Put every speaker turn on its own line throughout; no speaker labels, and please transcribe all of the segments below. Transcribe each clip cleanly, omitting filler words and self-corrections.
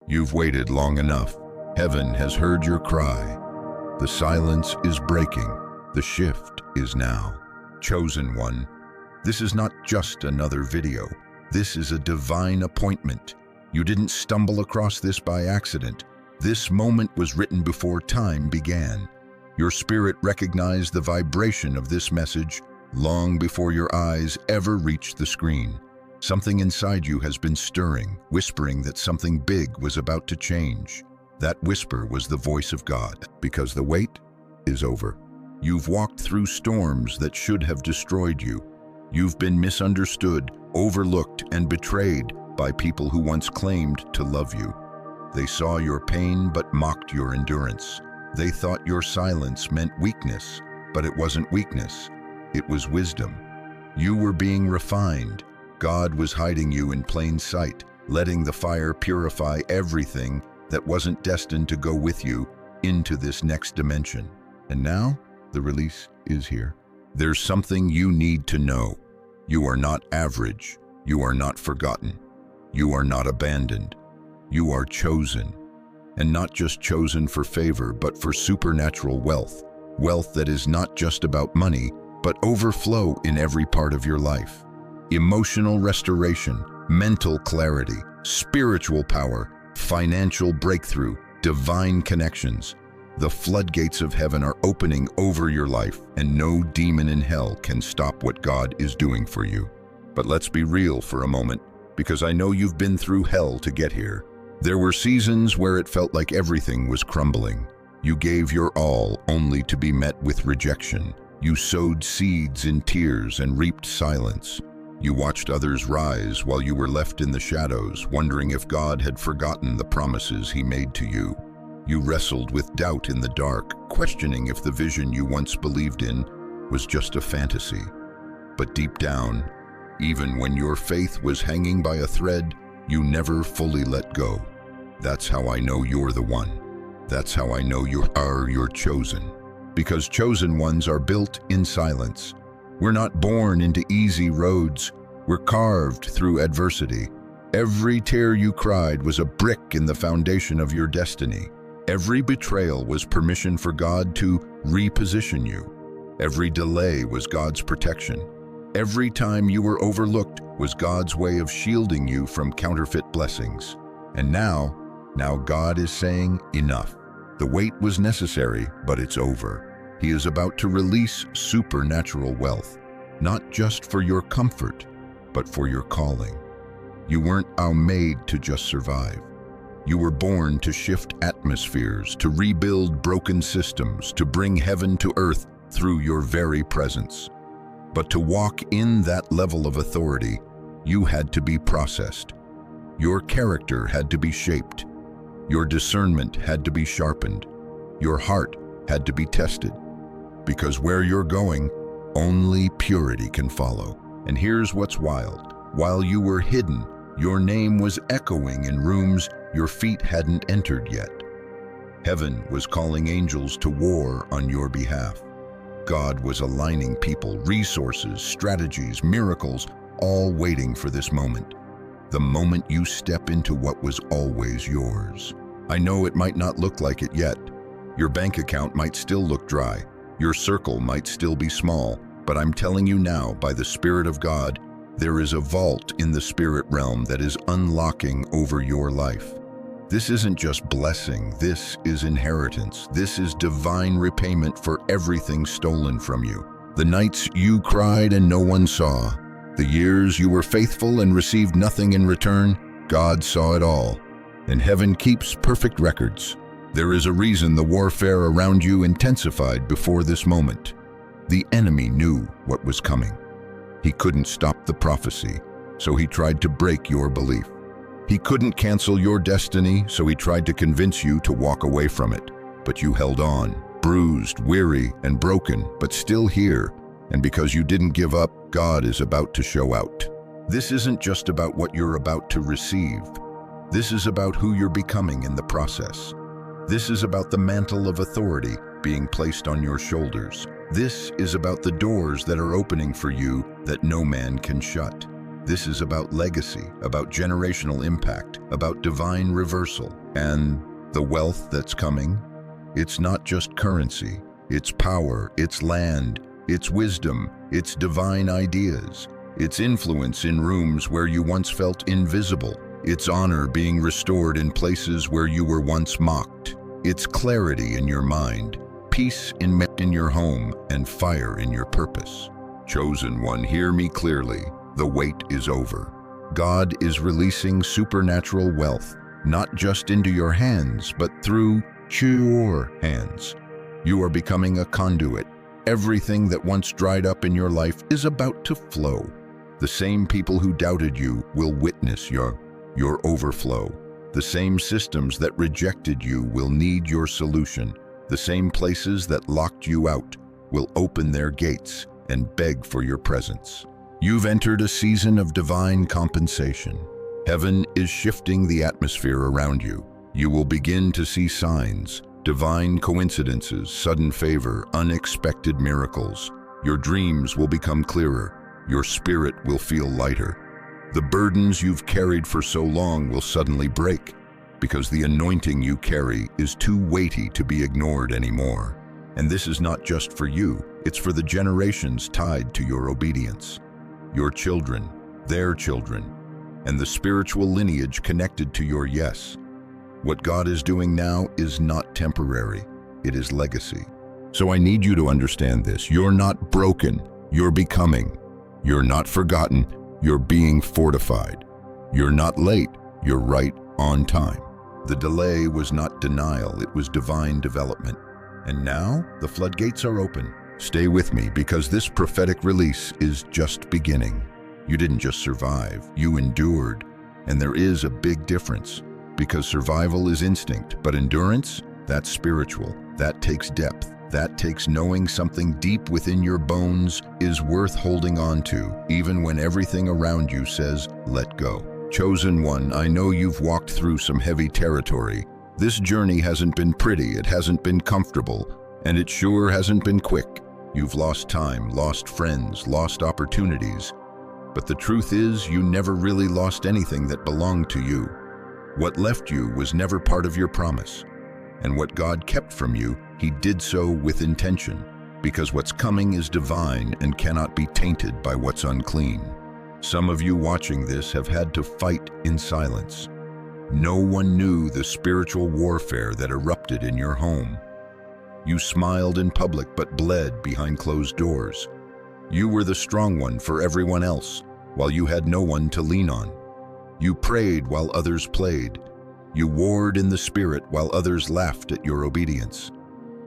You've waited long enough. Heaven has heard your cry. The silence is breaking. The shift is now. Chosen one, this is not just another video. This is a divine appointment. You didn't stumble across this by accident. This moment was written before time began. Your spirit recognized the vibration of this message long before your eyes ever reached the screen. Something inside you has been stirring, whispering that something big was about to change. That whisper was the voice of God, because the wait is over. You've walked through storms that should have destroyed you. You've been misunderstood, overlooked, and betrayed by people who once claimed to love you. They saw your pain but mocked your endurance. They thought your silence meant weakness, but it wasn't weakness. It was wisdom. You were being refined. God was hiding you in plain sight, letting the fire purify everything that wasn't destined to go with you into this next dimension. And now, the release is here. There's something you need to know. You are not average. You are not forgotten. You are not abandoned. You are chosen. And not just chosen for favor, but for supernatural wealth. Wealth that is not just about money, but overflow in every part of your life. Emotional restoration, mental clarity, spiritual power, financial breakthrough, divine connections. The floodgates of heaven are opening over your life, and no demon in hell can stop what God is doing for you. But let's be real for a moment, because I know you've been through hell to get here. There were seasons where it felt like everything was crumbling. You gave your all only to be met with rejection. You sowed seeds in tears and reaped silence. You watched others rise while you were left in the shadows, wondering if God had forgotten the promises He made to you. You wrestled with doubt in the dark, questioning if the vision you once believed in was just a fantasy. But deep down, even when your faith was hanging by a thread, you never fully let go. That's how I know you're the one. That's how I know you're chosen. Because chosen ones are built in silence. We're not born into easy roads. We're carved through adversity. Every tear you cried was a brick in the foundation of your destiny. Every betrayal was permission for God to reposition you. Every delay was God's protection. Every time you were overlooked was God's way of shielding you from counterfeit blessings. And now God is saying enough. The wait was necessary, but it's over. He is about to release supernatural wealth, not just for your comfort, but for your calling. You weren't made to just survive. You were born to shift atmospheres, to rebuild broken systems, to bring heaven to earth through your very presence. But to walk in that level of authority, you had to be processed. Your character had to be shaped. Your discernment had to be sharpened. Your heart had to be tested. Because where you're going, only purity can follow. And here's what's wild. While you were hidden, your name was echoing in rooms your feet hadn't entered yet. Heaven was calling angels to war on your behalf. God was aligning people, resources, strategies, miracles, all waiting for this moment. The moment you step into what was always yours. I know it might not look like it yet. Your bank account might still look dry. Your circle might still be small. But I'm telling you now, by the Spirit of God, there is a vault in the spirit realm that is unlocking over your life. This isn't just blessing, this is inheritance. This is divine repayment for everything stolen from you. The nights you cried and no one saw. The years you were faithful and received nothing in return, God saw it all. And heaven keeps perfect records. There is a reason the warfare around you intensified before this moment. The enemy knew what was coming. He couldn't stop the prophecy, so he tried to break your belief. He couldn't cancel your destiny, so he tried to convince you to walk away from it. But you held on, bruised, weary, and broken, but still here. And because you didn't give up, God is about to show out. This isn't just about what you're about to receive. This is about who you're becoming in the process. This is about the mantle of authority being placed on your shoulders. This is about the doors that are opening for you that no man can shut. This is about legacy, about generational impact, about divine reversal. And the wealth that's coming, it's not just currency, it's power, it's land, it's wisdom, it's divine ideas, it's influence in rooms where you once felt invisible, it's honor being restored in places where you were once mocked, it's clarity in your mind, peace in your home, and fire in your purpose. Chosen one, hear me clearly. The wait is over. God is releasing supernatural wealth, not just into your hands, but through your hands. You are becoming a conduit. Everything that once dried up in your life is about to flow. The same people who doubted you will witness your overflow. The same systems that rejected you will need your solution. The same places that locked you out will open their gates and beg for your presence. You've entered a season of divine compensation. Heaven is shifting the atmosphere around you. You will begin to see signs, divine coincidences, sudden favor, unexpected miracles. Your dreams will become clearer. Your spirit will feel lighter. The burdens you've carried for so long will suddenly break, because the anointing you carry is too weighty to be ignored anymore. And this is not just for you, it's for the generations tied to your obedience. Your children, their children, and the spiritual lineage connected to your yes. What God is doing now is not temporary, it is legacy. So I need you to understand this. You're not broken, you're becoming. You're not forgotten, you're being fortified. You're not late, you're right on time. The delay was not denial, it was divine development. And now, the floodgates are open. Stay with me, because this prophetic release is just beginning. You didn't just survive, you endured. And there is a big difference, because survival is instinct, but endurance, that's spiritual. That takes depth. That takes knowing something deep within your bones is worth holding on to, even when everything around you says, let go. Chosen one, I know you've walked through some heavy territory. This journey hasn't been pretty, it hasn't been comfortable, and it sure hasn't been quick. You've lost time, lost friends, lost opportunities. But the truth is, you never really lost anything that belonged to you. What left you was never part of your promise. And what God kept from you, He did so with intention, because what's coming is divine and cannot be tainted by what's unclean. Some of you watching this have had to fight in silence. No one knew the spiritual warfare that erupted in your home. You smiled in public but bled behind closed doors. You were the strong one for everyone else, while you had no one to lean on. You prayed while others played. You warred in the spirit while others laughed at your obedience.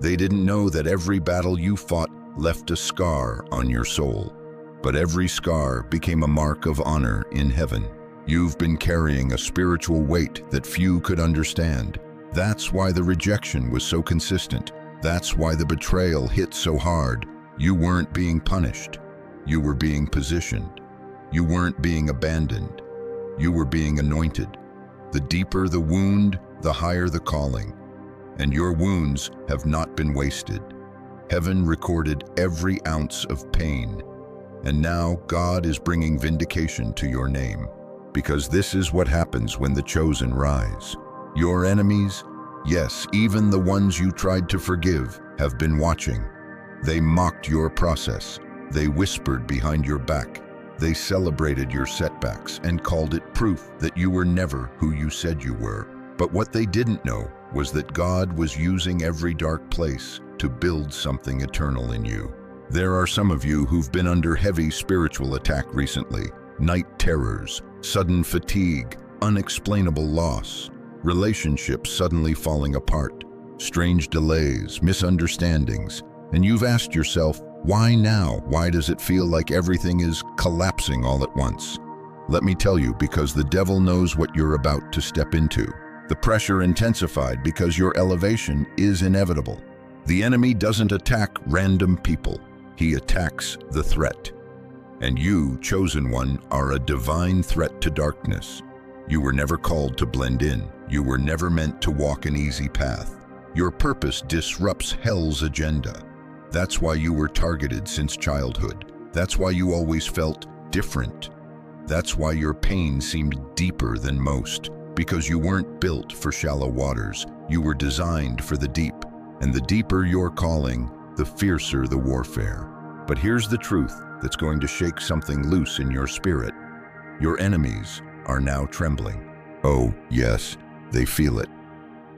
They didn't know that every battle you fought left a scar on your soul. But every scar became a mark of honor in heaven. You've been carrying a spiritual weight that few could understand. That's why the rejection was so consistent. That's why the betrayal hit so hard. You weren't being punished. You were being positioned. You weren't being abandoned. You were being anointed. The deeper the wound, the higher the calling. And your wounds have not been wasted. Heaven recorded every ounce of pain. And now God is bringing vindication to your name, because this is what happens when the chosen rise. Your enemies, yes, even the ones you tried to forgive, have been watching. They mocked your process. They whispered behind your back. They celebrated your setbacks and called it proof that you were never who you said you were. But what they didn't know was that God was using every dark place to build something eternal in you. There are some of you who've been under heavy spiritual attack recently. Night terrors, sudden fatigue, unexplainable loss, relationships suddenly falling apart, strange delays, misunderstandings. And you've asked yourself, why now? Why does it feel like everything is collapsing all at once? Let me tell you, because the devil knows what you're about to step into. The pressure intensified because your elevation is inevitable. The enemy doesn't attack random people. He attacks the threat. And you, chosen one, are a divine threat to darkness. You were never called to blend in. You were never meant to walk an easy path. Your purpose disrupts hell's agenda. That's why you were targeted since childhood. That's why you always felt different. That's why your pain seemed deeper than most, because you weren't built for shallow waters. You were designed for the deep, and the deeper your calling, the fiercer the warfare. But here's the truth that's going to shake something loose in your spirit. Your enemies are now trembling. Oh, yes, they feel it.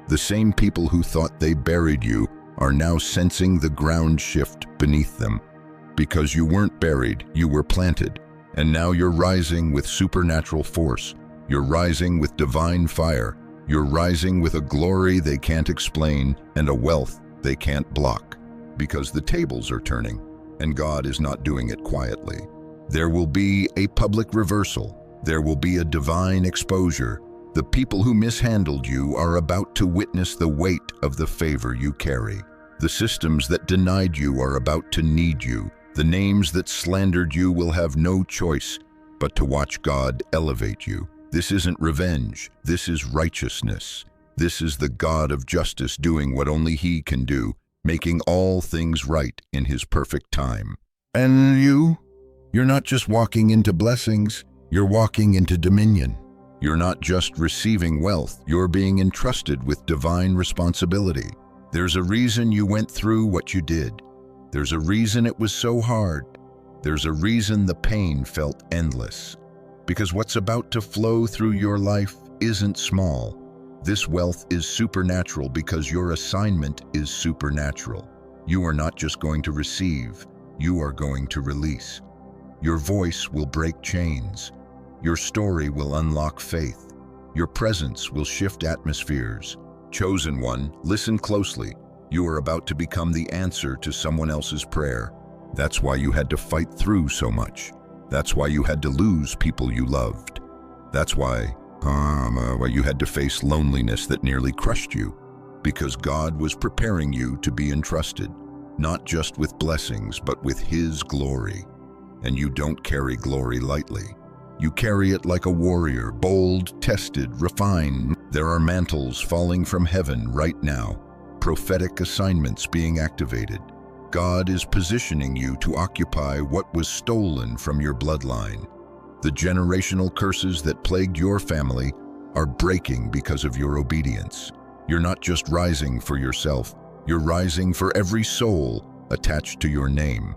The same people who thought they buried you are now sensing the ground shift beneath them. Because you weren't buried, you were planted. And now you're rising with supernatural force. You're rising with divine fire. You're rising with a glory they can't explain and a wealth they can't block. Because the tables are turning, and God is not doing it quietly. There will be a public reversal. There will be a divine exposure. The people who mishandled you are about to witness the weight of the favor you carry. The systems that denied you are about to need you. The names that slandered you will have no choice but to watch God elevate you. This isn't revenge. This is righteousness. This is the God of justice doing what only He can do, making all things right in His perfect time. And you're not just walking into blessings, you're walking into dominion. You're not just receiving wealth, you're being entrusted with divine responsibility. There's a reason you went through what you did. There's a reason it was so hard. There's a reason the pain felt endless. Because what's about to flow through your life isn't small. This wealth is supernatural because your assignment is supernatural. You are not just going to receive, you are going to release. Your voice will break chains. Your story will unlock faith. Your presence will shift atmospheres. Chosen one, listen closely. You are about to become the answer to someone else's prayer. That's why you had to fight through so much. That's why you had to lose people you loved. That's why you had to face loneliness that nearly crushed you. Because God was preparing you to be entrusted, not just with blessings, but with His glory. And you don't carry glory lightly. You carry it like a warrior, bold, tested, refined. There are mantles falling from heaven right now, prophetic assignments being activated. God is positioning you to occupy what was stolen from your bloodline. The generational curses that plagued your family are breaking because of your obedience. You're not just rising for yourself, you're rising for every soul attached to your name.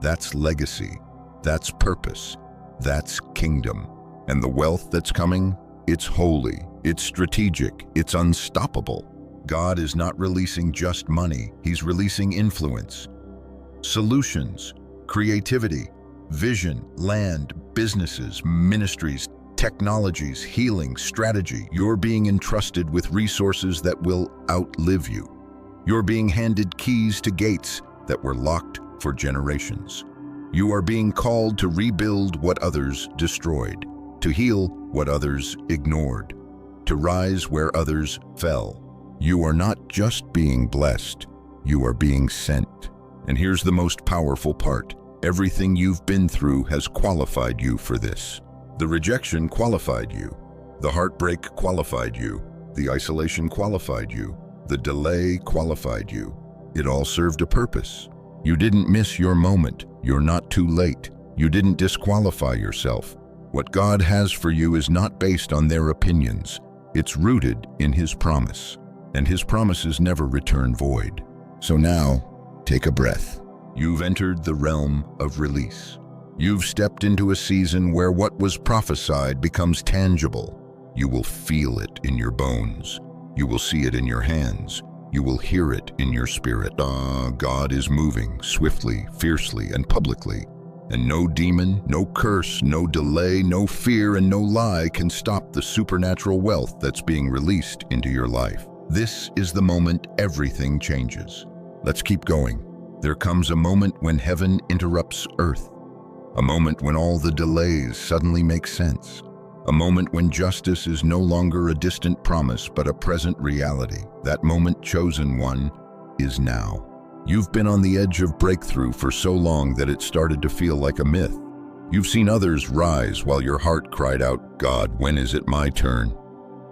That's legacy. That's purpose. That's kingdom. And the wealth that's coming, it's holy, it's strategic, it's unstoppable. God is not releasing just money, He's releasing influence, solutions, creativity, vision, land, businesses, ministries, technologies, healing, strategy. You're being entrusted with resources that will outlive you. You're being handed keys to gates that were locked for generations. You are being called to rebuild what others destroyed, to heal what others ignored, to rise where others fell. You are not just being blessed, you are being sent. And here's the most powerful part. Everything you've been through has qualified you for this. The rejection qualified you. The heartbreak qualified you. The isolation qualified you. The delay qualified you. It all served a purpose. You didn't miss your moment. You're not too late. You didn't disqualify yourself. What God has for you is not based on their opinions. It's rooted in His promise. And His promises never return void. So now, take a breath. You've entered the realm of release. You've stepped into a season where what was prophesied becomes tangible. You will feel it in your bones. You will see it in your hands. You will hear it in your spirit. God is moving swiftly, fiercely, and publicly. And no demon, no curse, no delay, no fear, and no lie can stop the supernatural wealth that's being released into your life. This is the moment everything changes. Let's keep going. There comes a moment when heaven interrupts earth. A moment when all the delays suddenly make sense. A moment when justice is no longer a distant promise, but a present reality. That moment, chosen one, is now. You've been on the edge of breakthrough for so long that it started to feel like a myth. You've seen others rise while your heart cried out, God, when is it my turn?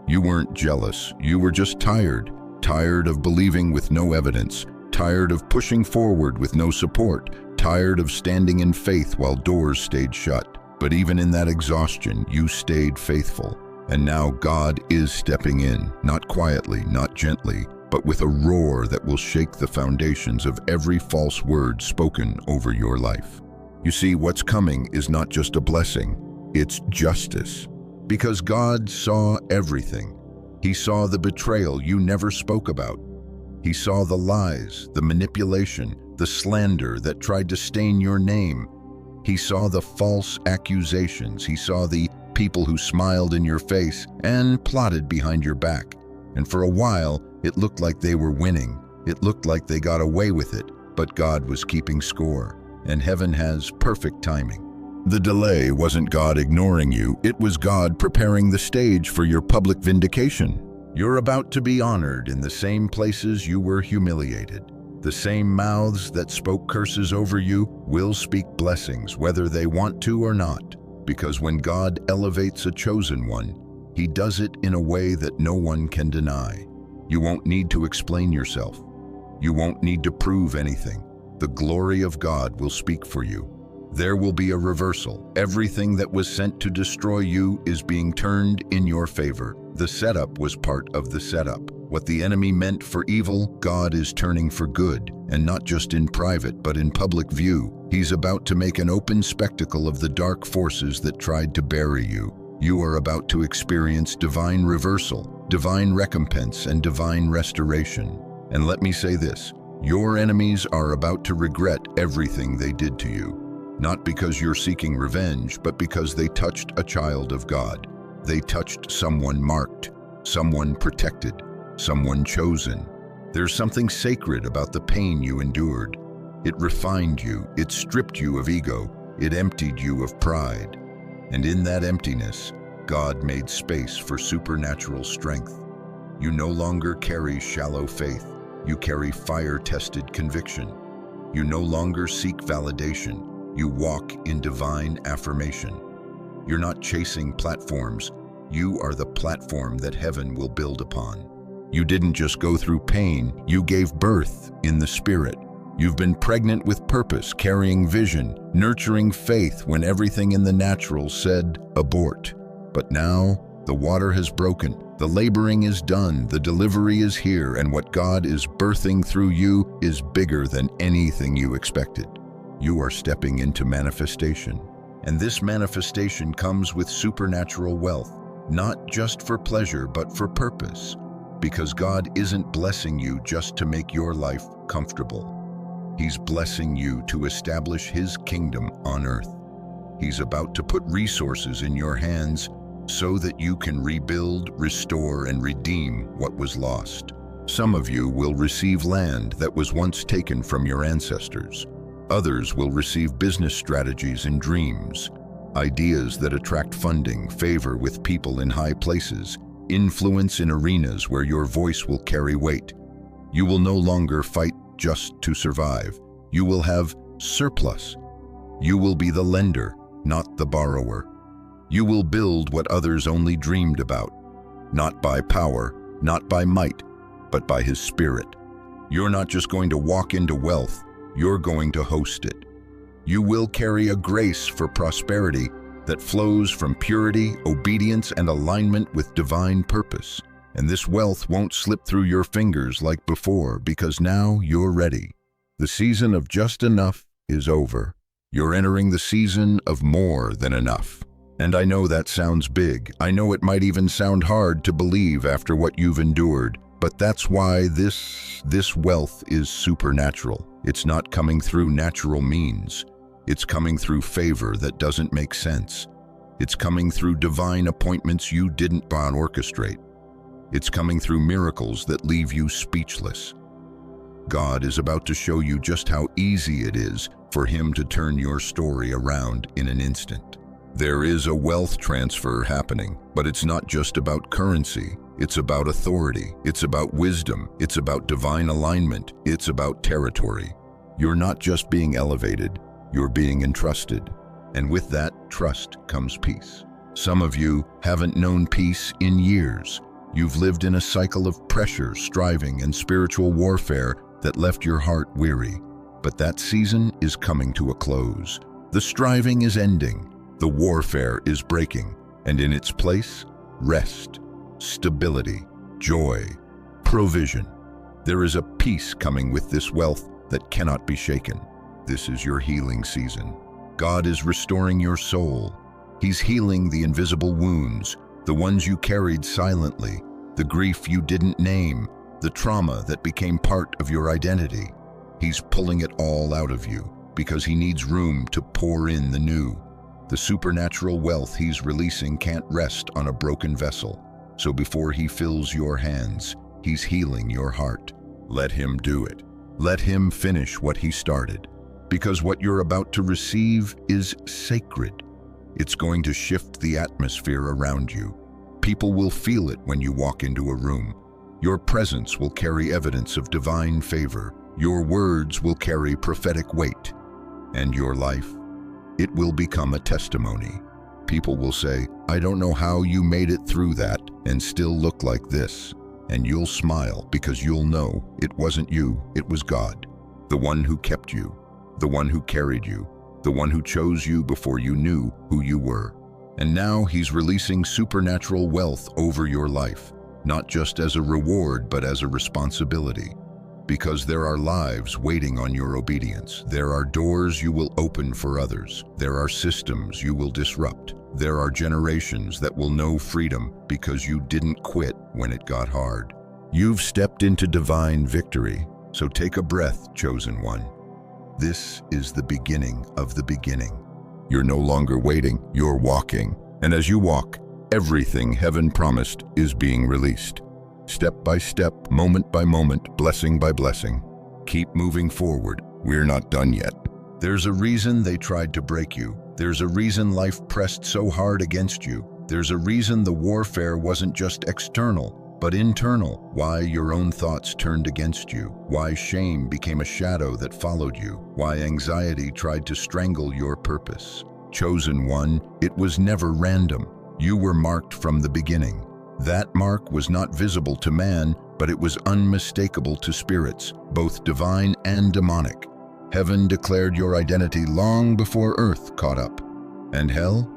You weren't jealous, you were just tired. Tired of believing with no evidence. Tired of pushing forward with no support. Tired of standing in faith while doors stayed shut. But even in that exhaustion, you stayed faithful. And now God is stepping in, not quietly, not gently, but with a roar that will shake the foundations of every false word spoken over your life. You see, what's coming is not just a blessing, it's justice. Because God saw everything. He saw the betrayal you never spoke about. He saw the lies, the manipulation, the slander that tried to stain your name. He saw the false accusations. He saw the people who smiled in your face and plotted behind your back. And for a while, it looked like they were winning. It looked like they got away with it, but God was keeping score, and heaven has perfect timing. The delay wasn't God ignoring you, it was God preparing the stage for your public vindication. You're about to be honored in the same places you were humiliated. The same mouths that spoke curses over you will speak blessings, whether they want to or not. Because when God elevates a chosen one, He does it in a way that no one can deny. You won't need to explain yourself. You won't need to prove anything. The glory of God will speak for you. There will be a reversal. Everything that was sent to destroy you is being turned in your favor. The setup was part of the setup. What the enemy meant for evil, God is turning for good, and not just in private, but in public view. He's about to make an open spectacle of the dark forces that tried to bury you. You are about to experience divine reversal, divine recompense, and divine restoration. And let me say this, your enemies are about to regret everything they did to you. Not because you're seeking revenge, but because they touched a child of God. They touched someone marked, someone protected, someone chosen. There's something sacred about the pain you endured. It refined you, it stripped you of ego, it emptied you of pride. And in that emptiness, God made space for supernatural strength. You no longer carry shallow faith, you carry fire-tested conviction. You no longer seek validation, you walk in divine affirmation. You're not chasing platforms, you are the platform that heaven will build upon. You didn't just go through pain, you gave birth in the Spirit. You've been pregnant with purpose, carrying vision, nurturing faith when everything in the natural said, abort. But now, the water has broken, the laboring is done, the delivery is here, and what God is birthing through you is bigger than anything you expected. You are stepping into manifestation. And this manifestation comes with supernatural wealth, not just for pleasure, but for purpose. Because God isn't blessing you just to make your life comfortable. He's blessing you to establish His kingdom on earth. He's about to put resources in your hands so that you can rebuild, restore, and redeem what was lost. Some of you will receive land that was once taken from your ancestors. Others will receive business strategies and dreams, ideas that attract funding, favor with people in high places, influence in arenas where your voice will carry weight. You will no longer fight just to survive. You will have surplus. You will be the lender, not the borrower. You will build what others only dreamed about, not by power, not by might, but by His Spirit. You're not just going to walk into wealth, you're going to host it. You will carry a grace for prosperity that flows from purity, obedience, and alignment with divine purpose. And this wealth won't slip through your fingers like before, because now you're ready. The season of just enough is over. You're entering the season of more than enough. And I know that sounds big. I know it might even sound hard to believe after what you've endured. But that's why this wealth is supernatural. It's not coming through natural means. It's coming through favor that doesn't make sense. It's coming through divine appointments you didn't orchestrate. It's coming through miracles that leave you speechless. God is about to show you just how easy it is for Him to turn your story around in an instant. There is a wealth transfer happening, but it's not just about currency. It's about authority. It's about wisdom. It's about divine alignment. It's about territory. You're not just being elevated, you're being entrusted. And with that trust comes peace. Some of you haven't known peace in years. You've lived in a cycle of pressure, striving, and spiritual warfare that left your heart weary. But that season is coming to a close. The striving is ending. The warfare is breaking, and in its place, rest, stability, joy, provision. There is a peace coming with this wealth that cannot be shaken. This is your healing season. God is restoring your soul. He's healing the invisible wounds, the ones you carried silently, the grief you didn't name, the trauma that became part of your identity. He's pulling it all out of you because he needs room to pour in the new. The supernatural wealth he's releasing can't rest on a broken vessel. So before he fills your hands, he's healing your heart. Let him do it. Let him finish what he started. Because what you're about to receive is sacred. It's going to shift the atmosphere around you. People will feel it when you walk into a room. Your presence will carry evidence of divine favor. Your words will carry prophetic weight. And your life, it will become a testimony. People will say, "I don't know how you made it through that and still look like this." And you'll smile because you'll know it wasn't you, it was God. The one who kept you, the one who carried you, the one who chose you before you knew who you were. And now he's releasing supernatural wealth over your life, not just as a reward, but as a responsibility. Because there are lives waiting on your obedience. There are doors you will open for others. There are systems you will disrupt. There are generations that will know freedom because you didn't quit when it got hard. You've stepped into divine victory, so take a breath, chosen one. This is the beginning of the beginning. You're no longer waiting, you're walking. And as you walk, everything heaven promised is being released. Step by step, moment by moment, blessing by blessing. Keep moving forward. We're not done yet. There's a reason they tried to break you. There's a reason life pressed so hard against you. There's a reason the warfare wasn't just external, but internal. Why your own thoughts turned against you. Why shame became a shadow that followed you. Why anxiety tried to strangle your purpose. Chosen one, it was never random. You were marked from the beginning. That mark was not visible to man, but it was unmistakable to spirits, both divine and demonic. Heaven declared your identity long before earth caught up. And hell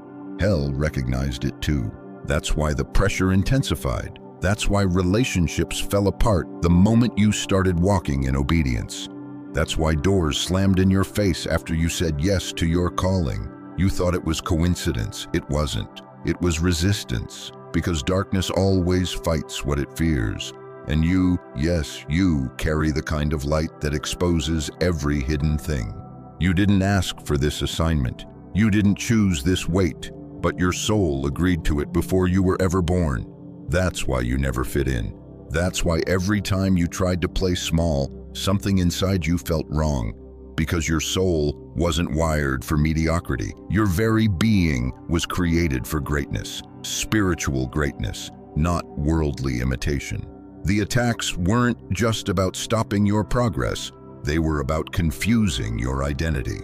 recognized it too. That's why the pressure intensified. That's why relationships fell apart the moment you started walking in obedience. That's why doors slammed in your face after you said yes to your calling. You thought it was coincidence. It wasn't. It was resistance. Because darkness always fights what it fears. And you, yes, you carry the kind of light that exposes every hidden thing. You didn't ask for this assignment. You didn't choose this weight, but your soul agreed to it before you were ever born. That's why you never fit in. That's why every time you tried to play small, something inside you felt wrong. Because your soul wasn't wired for mediocrity. Your very being was created for greatness. Spiritual greatness, not worldly imitation. The attacks weren't just about stopping your progress, they were about confusing your identity.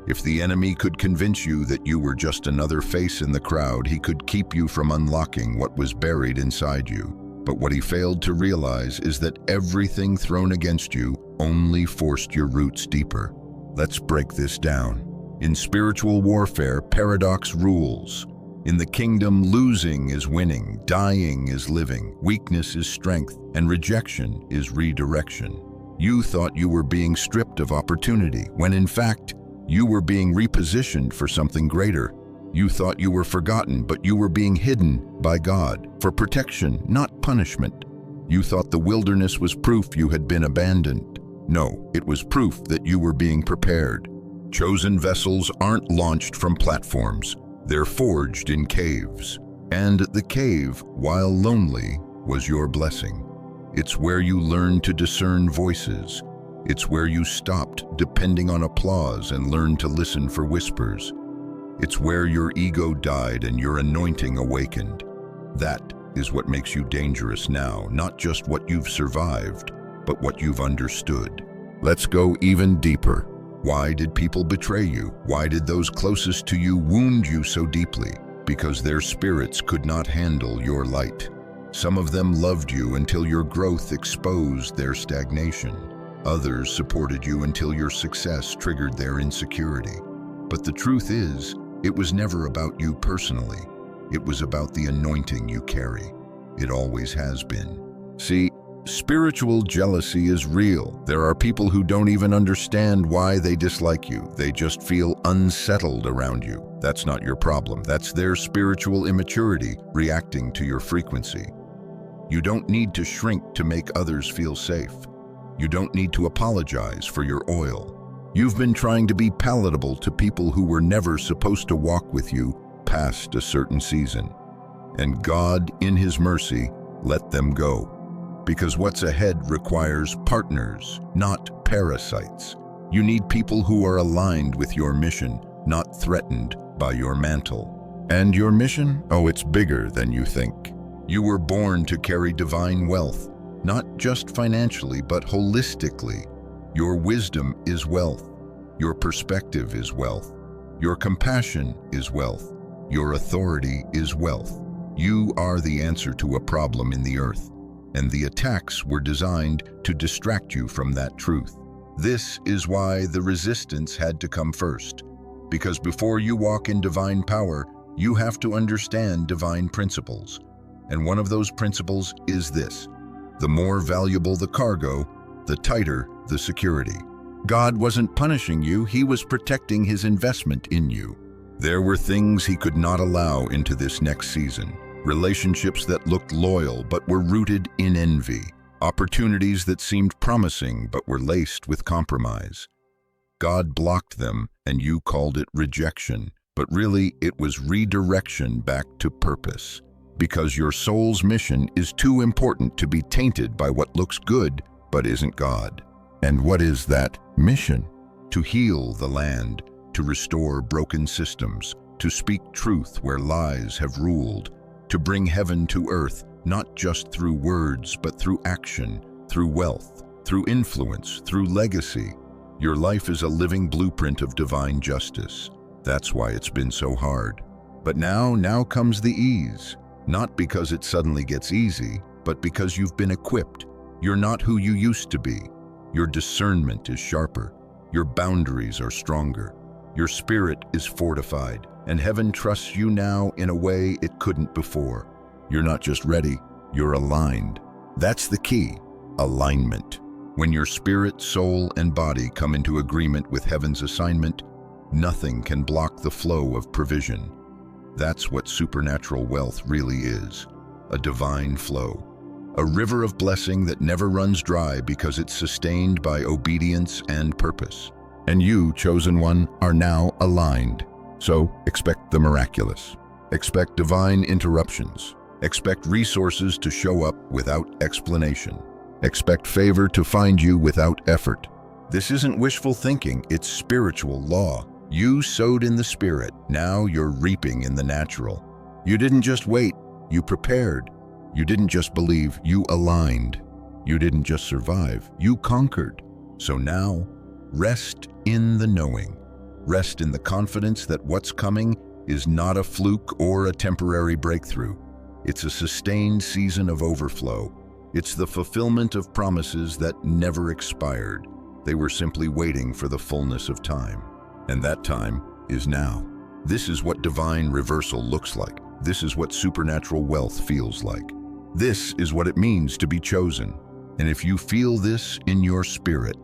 If the enemy could convince you that you were just another face in the crowd, he could keep you from unlocking what was buried inside you. But what he failed to realize is that everything thrown against you only forced your roots deeper. Let's break this down. In spiritual warfare, paradox rules. In the kingdom, losing is winning, dying is living, weakness is strength, and rejection is redirection. You thought you were being stripped of opportunity, when in fact, you were being repositioned for something greater. You thought you were forgotten, but you were being hidden by God, for protection, not punishment. You thought the wilderness was proof you had been abandoned. No, it was proof that you were being prepared. Chosen vessels aren't launched from platforms. They're forged in caves. And the cave, while lonely, was your blessing. It's where you learned to discern voices. It's where you stopped depending on applause and learned to listen for whispers. It's where your ego died and your anointing awakened. That is what makes you dangerous now, not just what you've survived, but what you've understood. Let's go even deeper. Why did people betray you? Why did those closest to you wound you so deeply? Because their spirits could not handle your light. Some of them loved you until your growth exposed their stagnation. Others supported you until your success triggered their insecurity. But the truth is, It was never about you personally. It was about the anointing you carry. It always has been. See, spiritual jealousy is real. There are people who don't even understand why they dislike you. They just feel unsettled around you. That's not your problem. That's their spiritual immaturity reacting to your frequency. You don't need to shrink to make others feel safe. You don't need to apologize for your oil. You've been trying to be palatable to people who were never supposed to walk with you past a certain season. And God, in His mercy, let them go. Because what's ahead requires partners, not parasites. You need people who are aligned with your mission, not threatened by your mantle. And your mission? Oh, it's bigger than you think. You were born to carry divine wealth, not just financially, but holistically. Your wisdom is wealth. Your perspective is wealth. Your compassion is wealth. Your authority is wealth. You are the answer to a problem in the earth, and the attacks were designed to distract you from that truth. This is why the resistance had to come first, because before you walk in divine power, you have to understand divine principles. And one of those principles is this: the more valuable the cargo, the tighter the security. God wasn't punishing you, He was protecting His investment in you. There were things He could not allow into this next season. Relationships that looked loyal but were rooted in envy. Opportunities that seemed promising but were laced with compromise. God blocked them and you called it rejection, but really it was redirection back to purpose. Because your soul's mission is too important to be tainted by what looks good but isn't God. And what is that mission? To heal the land, to restore broken systems, to speak truth where lies have ruled, to bring heaven to earth, not just through words, but through action, through wealth, through influence, through legacy. Your life is a living blueprint of divine justice. That's why it's been so hard. But now comes the ease. Not because it suddenly gets easy, but because you've been equipped. You're not who you used to be. Your discernment is sharper. Your boundaries are stronger. Your spirit is fortified, and heaven trusts you now in a way it couldn't before. You're not just ready, you're aligned. That's the key, alignment. When your spirit, soul, and body come into agreement with heaven's assignment, nothing can block the flow of provision. That's what supernatural wealth really is, a divine flow. A river of blessing that never runs dry because it's sustained by obedience and purpose. And you, chosen one, are now aligned. So expect the miraculous. Expect divine interruptions. Expect resources to show up without explanation. Expect favor to find you without effort. This isn't wishful thinking, it's spiritual law. You sowed in the spirit, now you're reaping in the natural. You didn't just wait, you prepared. You didn't just believe, you aligned. You didn't just survive, you conquered. So now, rest in the knowing. Rest in the confidence that what's coming is not a fluke or a temporary breakthrough. It's a sustained season of overflow. It's the fulfillment of promises that never expired. They were simply waiting for the fullness of time. And that time is now. This is what divine reversal looks like. This is what supernatural wealth feels like. This is what it means to be chosen. And if you feel this in your spirit,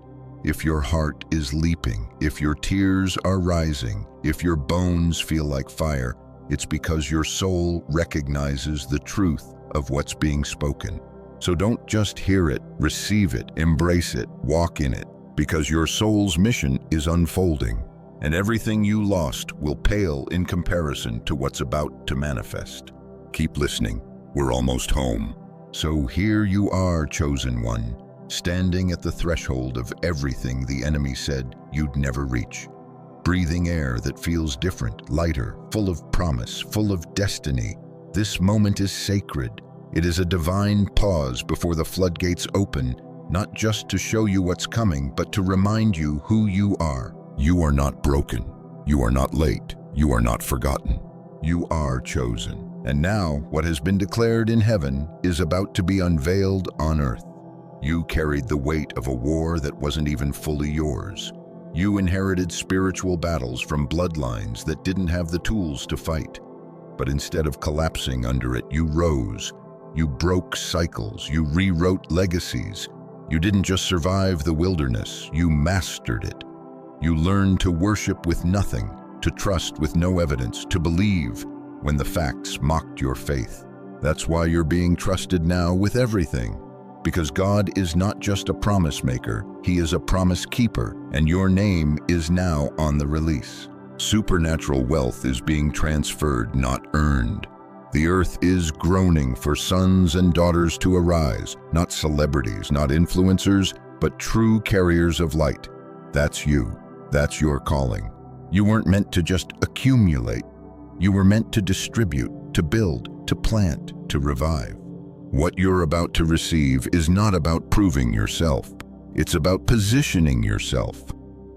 if your heart is leaping, if your tears are rising, if your bones feel like fire, it's because your soul recognizes the truth of what's being spoken. So don't just hear it, receive it, embrace it, walk in it, because your soul's mission is unfolding. And everything you lost will pale in comparison to what's about to manifest. Keep listening. We're almost home. So here you are, chosen one, standing at the threshold of everything the enemy said you'd never reach. Breathing air that feels different, lighter, full of promise, full of destiny. This moment is sacred. It is a divine pause before the floodgates open, not just to show you what's coming, but to remind you who you are. You are not broken. You are not late. You are not forgotten. You are chosen. And now, what has been declared in heaven is about to be unveiled on earth. You carried the weight of a war that wasn't even fully yours. You inherited spiritual battles from bloodlines that didn't have the tools to fight. But instead of collapsing under it, you rose. You broke cycles. You rewrote legacies. You didn't just survive the wilderness, you mastered it. You learned to worship with nothing, to trust with no evidence, to believe when the facts mocked your faith. That's why you're being trusted now with everything. Because God is not just a promise maker, He is a promise keeper, and your name is now on the release. Supernatural wealth is being transferred, not earned. The earth is groaning for sons and daughters to arise, not celebrities, not influencers, but true carriers of light. That's you. That's your calling. You weren't meant to just accumulate. You were meant to distribute, to build, to plant, to revive. What you're about to receive is not about proving yourself. It's about positioning yourself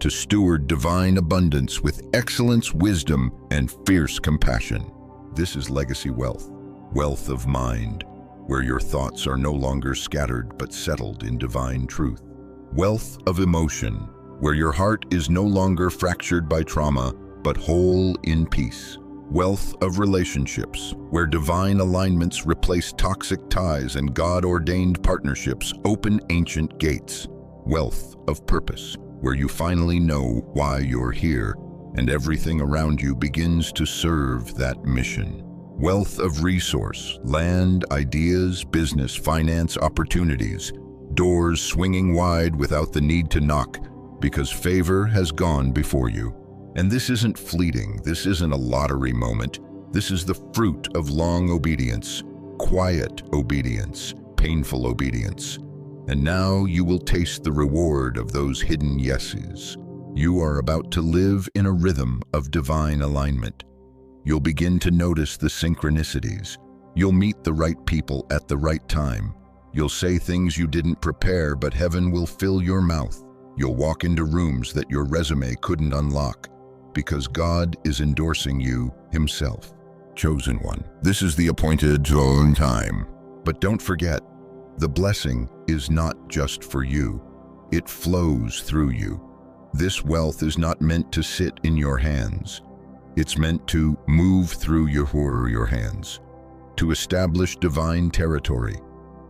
to steward divine abundance with excellence, wisdom, and fierce compassion. This is legacy wealth, wealth of mind, where your thoughts are no longer scattered but settled in divine truth. Wealth of emotion, where your heart is no longer fractured by trauma but whole in peace. Wealth of relationships, where divine alignments replace toxic ties and God-ordained partnerships open ancient gates. Wealth of purpose, where you finally know why you're here and everything around you begins to serve that mission. Wealth of resource, land, ideas, business, finance, opportunities, doors swinging wide without the need to knock because favor has gone before you. And this isn't fleeting, this isn't a lottery moment. This is the fruit of long obedience, quiet obedience, painful obedience. And now you will taste the reward of those hidden yeses. You are about to live in a rhythm of divine alignment. You'll begin to notice the synchronicities. You'll meet the right people at the right time. You'll say things you didn't prepare, but heaven will fill your mouth. You'll walk into rooms that your resume couldn't unlock, because God is endorsing you Himself. Chosen one. This is the appointed time. But don't forget, the blessing is not just for you. It flows through you. This wealth is not meant to sit in your hands. It's meant to move through your hands, to establish divine territory,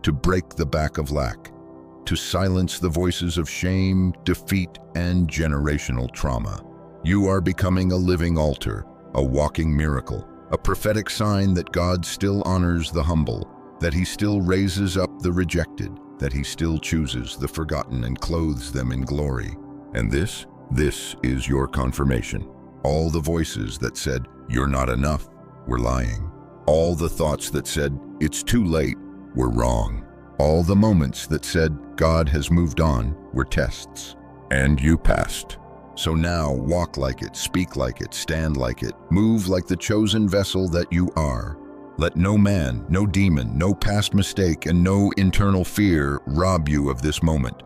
to break the back of lack, to silence the voices of shame, defeat, and generational trauma. You are becoming a living altar, a walking miracle, a prophetic sign that God still honors the humble, that He still raises up the rejected, that He still chooses the forgotten and clothes them in glory. And this is your confirmation. All the voices that said, "You're not enough," were lying. All the thoughts that said, "It's too late," were wrong. All the moments that said, "God has moved on," were tests. And you passed. So now walk like it, speak like it, stand like it, move like the chosen vessel that you are. Let no man, no demon, no past mistake, and no internal fear rob you of this moment.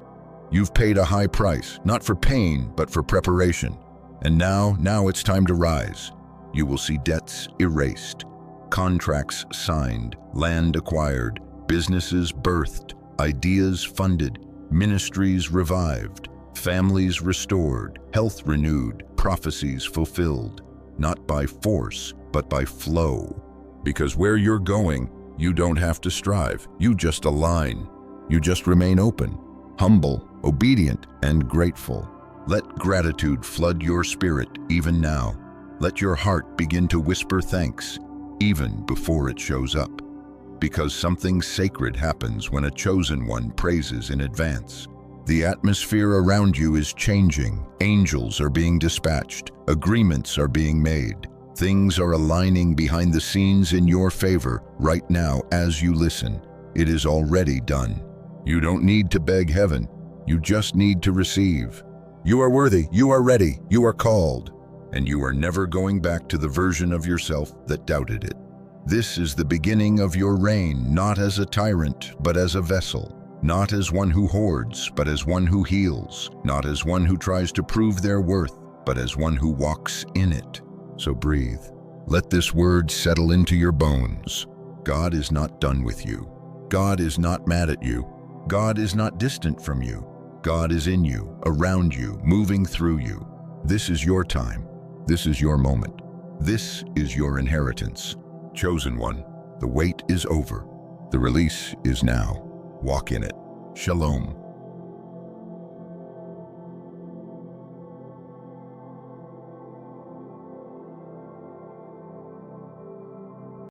You've paid a high price, not for pain, but for preparation. And now it's time to rise. You will see debts erased, contracts signed, land acquired, businesses birthed, ideas funded, ministries revived, families restored, health renewed, prophecies fulfilled, not by force, but by flow. Because where you're going, you don't have to strive. You just align. You just remain open, humble, obedient, and grateful. Let gratitude flood your spirit even now. Let your heart begin to whisper thanks, even before it shows up. Because something sacred happens when a chosen one praises in advance. The atmosphere around you is changing. Angels are being dispatched. Agreements are being made. Things are aligning behind the scenes in your favor right now as you listen. It is already done. You don't need to beg heaven. You just need to receive. You are worthy. You are ready. You are called. And you are never going back to the version of yourself that doubted it. This is the beginning of your reign, not as a tyrant, but as a vessel. Not as one who hoards, but as one who heals. Not as one who tries to prove their worth, but as one who walks in it. So breathe. Let this word settle into your bones. God is not done with you. God is not mad at you. God is not distant from you. God is in you, around you, moving through you. This is your time. This is your moment. This is your inheritance. Chosen one, the wait is over. The release is now. Walk in it. Shalom.